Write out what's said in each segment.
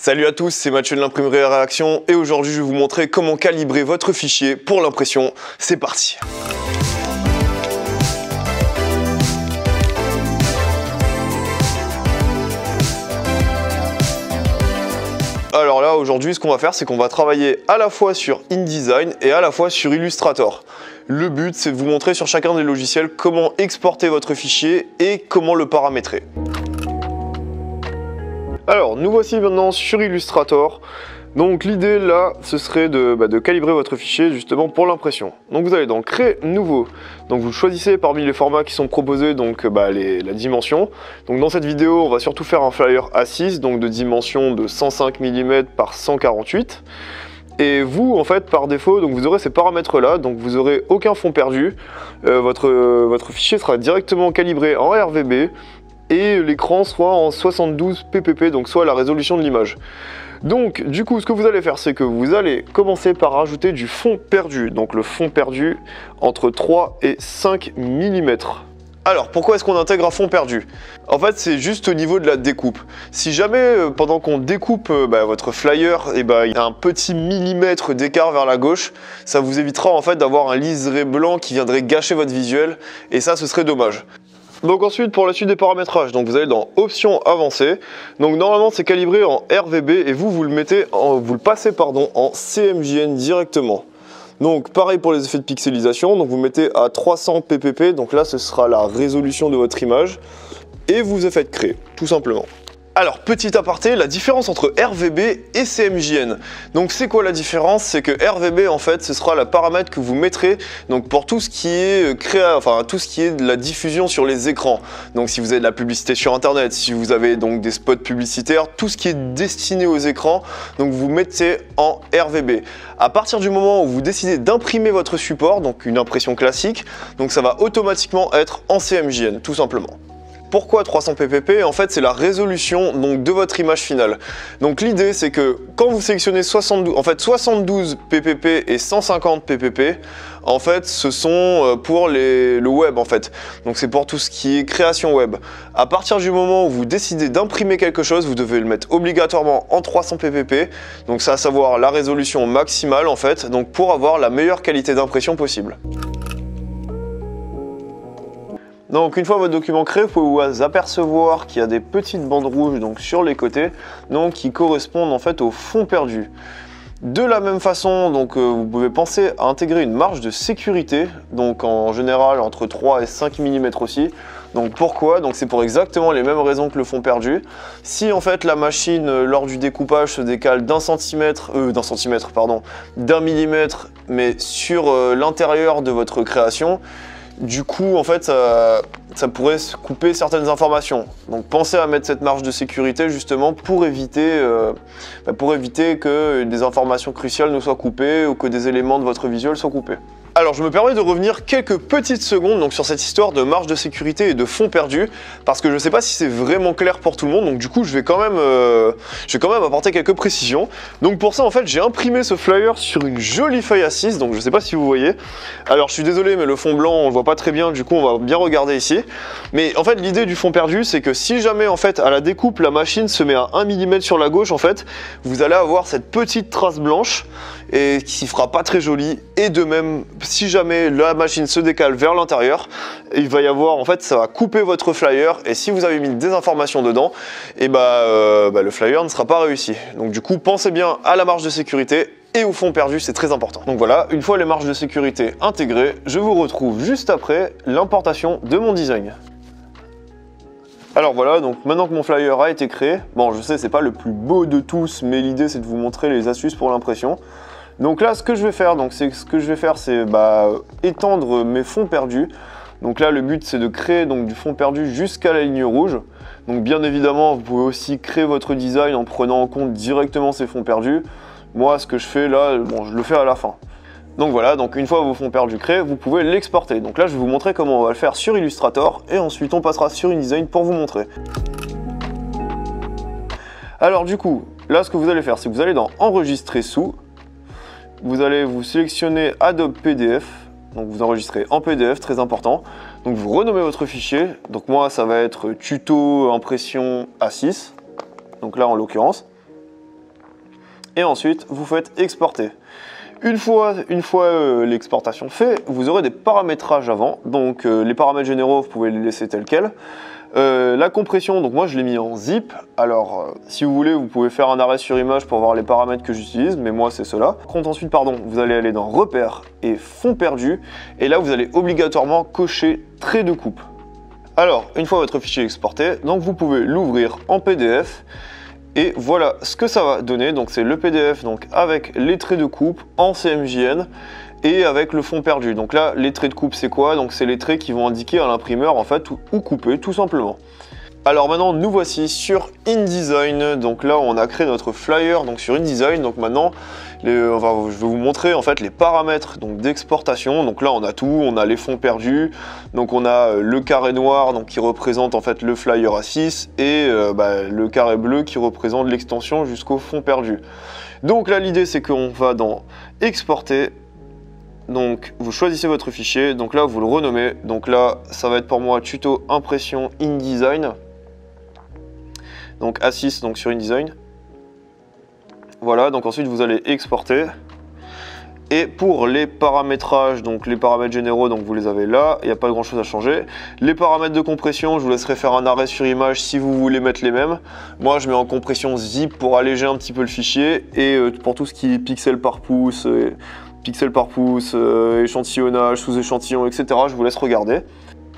Salut à tous, c'est Mathieu de l'imprimerie à réaction et aujourd'hui je vais vous montrer comment calibrer votre fichier pour l'impression. C'est parti! Alors là aujourd'hui ce qu'on va faire c'est qu'on va travailler à la fois sur InDesign et à la fois sur Illustrator. Le but c'est de vous montrer sur chacun des logiciels comment exporter votre fichier et comment le paramétrer. Alors nous voici maintenant sur Illustrator. Donc l'idée là ce serait de calibrer votre fichier justement pour l'impression. Donc vous allez dans Créer nouveau. Donc vous choisissez parmi les formats qui sont proposés donc la dimension. Donc dans cette vidéo on va surtout faire un flyer A6 donc de dimension de 105 mm par 148. Et vous en fait par défaut donc vous aurez ces paramètres là, donc vous aurez aucun fond perdu. Votre fichier sera directement calibré en RVB. Et l'écran soit en 72 ppp, donc soit la résolution de l'image. Donc du coup ce que vous allez faire c'est que vous allez commencer par rajouter du fond perdu, donc le fond perdu entre 3 et 5 mm. Alors pourquoi est-ce qu'on intègre un fond perdu? En fait c'est juste au niveau de la découpe. Si jamais pendant qu'on découpe votre flyer, il y a un petit millimètre d'écart vers la gauche, ça vous évitera en fait d'avoir un liseré blanc qui viendrait gâcher votre visuel et ça ce serait dommage. Donc ensuite pour la suite des paramétrages, donc vous allez dans Options avancées. Donc normalement c'est calibré en RVB et vous le passez en CMJN directement. Donc pareil pour les effets de pixelisation, donc vous mettez à 300 ppp, donc là ce sera la résolution de votre image et vous faites créer tout simplement. Alors, petit aparté, la différence entre RVB et CMJN. Donc, c'est quoi la différence? C'est que RVB, en fait, ce sera le paramètre que vous mettrez donc, pour tout ce qui est tout ce qui est de la diffusion sur les écrans. Donc, si vous avez de la publicité sur Internet, si vous avez donc des spots publicitaires, tout ce qui est destiné aux écrans, donc vous mettez en RVB. À partir du moment où vous décidez d'imprimer votre support, donc une impression classique, donc ça va automatiquement être en CMJN, tout simplement. Pourquoi 300 ppp? En fait, c'est la résolution donc, de votre image finale. Donc l'idée, c'est que quand vous sélectionnez 72 ppp et 150 ppp, en fait, ce sont pour le web, en fait. Donc c'est pour tout ce qui est création web. À partir du moment où vous décidez d'imprimer quelque chose, vous devez le mettre obligatoirement en 300 ppp. Donc c'est à savoir la résolution maximale, en fait, donc pour avoir la meilleure qualité d'impression possible. Donc une fois votre document créé, vous pouvez vous apercevoir qu'il y a des petites bandes rouges donc, sur les côtés donc, qui correspondent en fait au fond perdu. De la même façon, donc, vous pouvez penser à intégrer une marge de sécurité, donc en général entre 3 et 5 mm aussi. Donc pourquoi? Donc c'est pour exactement les mêmes raisons que le fond perdu. Si en fait la machine lors du découpage se décale d'un millimètre, mais sur l'intérieur de votre création, du coup, en fait, ça pourrait couper certaines informations. Donc, pensez à mettre cette marge de sécurité justement pour éviter que des informations cruciales ne soient coupées ou que des éléments de votre visuel soient coupés. Alors, je me permets de revenir quelques petites secondes donc, sur cette histoire de marge de sécurité et de fond perdu, parce que je ne sais pas si c'est vraiment clair pour tout le monde, donc du coup, je vais quand même apporter quelques précisions. Donc pour ça, en fait, j'ai imprimé ce flyer sur une jolie feuille A6, donc je ne sais pas si vous voyez. Alors, je suis désolé, mais le fond blanc, on le voit pas très bien, du coup, on va bien regarder ici. Mais en fait, l'idée du fond perdu, c'est que si jamais, en fait, à la découpe, la machine se met à 1 mm sur la gauche, en fait, vous allez avoir cette petite trace blanche et qui fera pas très joli. Et de même, si jamais la machine se décale vers l'intérieur, il va y avoir, en fait, ça va couper votre flyer. Et si vous avez mis des informations dedans, et le flyer ne sera pas réussi. Donc du coup, pensez bien à la marge de sécurité et au fond perdu, c'est très important. Donc voilà, une fois les marges de sécurité intégrées, je vous retrouve juste après l'importation de mon design. Alors voilà, donc maintenant que mon flyer a été créé, bon je sais c'est pas le plus beau de tous, mais l'idée c'est de vous montrer les astuces pour l'impression. Donc là ce que je vais faire, c'est étendre mes fonds perdus. Donc là le but c'est de créer donc, du fond perdu jusqu'à la ligne rouge. Donc bien évidemment vous pouvez aussi créer votre design en prenant en compte directement ces fonds perdus. Moi ce que je fais là, bon je le fais à la fin. Donc voilà, donc une fois vos fonds perdus créés, vous pouvez l'exporter. Donc là je vais vous montrer comment on va le faire sur Illustrator et ensuite on passera sur InDesign pour vous montrer. Alors du coup, là ce que vous allez faire, c'est que vous allez dans Enregistrer sous, vous allez vous sélectionner Adobe PDF, donc vous enregistrez en PDF, très important. Donc vous renommez votre fichier, donc moi ça va être tuto impression A6, donc là en l'occurrence. et ensuite vous faites exporter. Une fois l'exportation fait, vous aurez des paramétrages avant, donc les paramètres généraux vous pouvez les laisser tels quels. La compression, donc moi je l'ai mis en zip, alors si vous voulez vous pouvez faire un arrêt sur image pour voir les paramètres que j'utilise, mais moi c'est cela. Ensuite vous allez aller dans repères et fond perdu, et là vous allez obligatoirement cocher trait de coupe. Alors une fois votre fichier exporté, donc vous pouvez l'ouvrir en PDF, et voilà ce que ça va donner. Donc c'est le PDF donc avec les traits de coupe en CMJN et avec le fond perdu. Donc là les traits de coupe c'est quoi? Donc c'est les traits qui vont indiquer à l'imprimeur en fait où couper tout simplement. Alors maintenant nous voici sur InDesign. Donc là on a créé notre flyer donc sur InDesign. Donc maintenant je vais vous montrer en fait les paramètres d'exportation. Donc là on a tout, on a les fonds perdus, donc on a le carré noir donc qui représente en fait le flyer A6 et le carré bleu qui représente l'extension jusqu'au fond perdu. Donc là l'idée c'est qu'on va dans exporter. Donc vous choisissez votre fichier, donc là vous le renommez. Donc là ça va être pour moi tuto impression InDesign. Donc A6 donc sur InDesign. Voilà, donc ensuite vous allez exporter. Et pour les paramétrages, donc les paramètres généraux, donc vous les avez là, il n'y a pas grand chose à changer. Les paramètres de compression, je vous laisserai faire un arrêt sur image si vous voulez mettre les mêmes. Moi je mets en compression zip pour alléger un petit peu le fichier, et pour tout ce qui est pixels par pouce, échantillonnage, sous-échantillon, etc. je vous laisse regarder.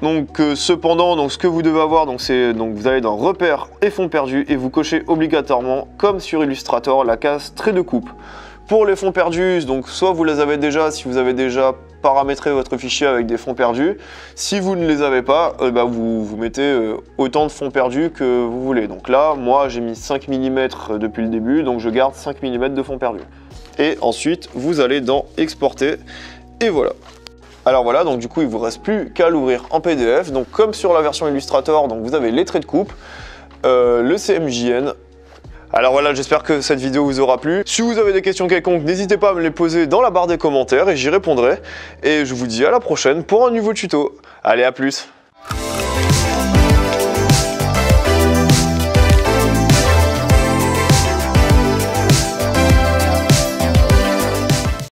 Donc cependant, donc ce que vous devez avoir, donc vous allez dans repères et fonds perdus et vous cochez obligatoirement, comme sur Illustrator, la case trait de coupe. Pour les fonds perdus, donc soit vous les avez déjà, si vous avez déjà paramétré votre fichier avec des fonds perdus. Si vous ne les avez pas, vous mettez autant de fonds perdus que vous voulez. Donc là, moi j'ai mis 5 mm depuis le début, donc je garde 5 mm de fonds perdus. Et ensuite, vous allez dans exporter, et voilà. Alors voilà, donc du coup il vous reste plus qu'à l'ouvrir en PDF. Donc comme sur la version Illustrator, donc vous avez les traits de coupe, le CMJN. Alors voilà, j'espère que cette vidéo vous aura plu. Si vous avez des questions quelconques, n'hésitez pas à me les poser dans la barre des commentaires et j'y répondrai. Et je vous dis à la prochaine pour un nouveau tuto. Allez, à plus!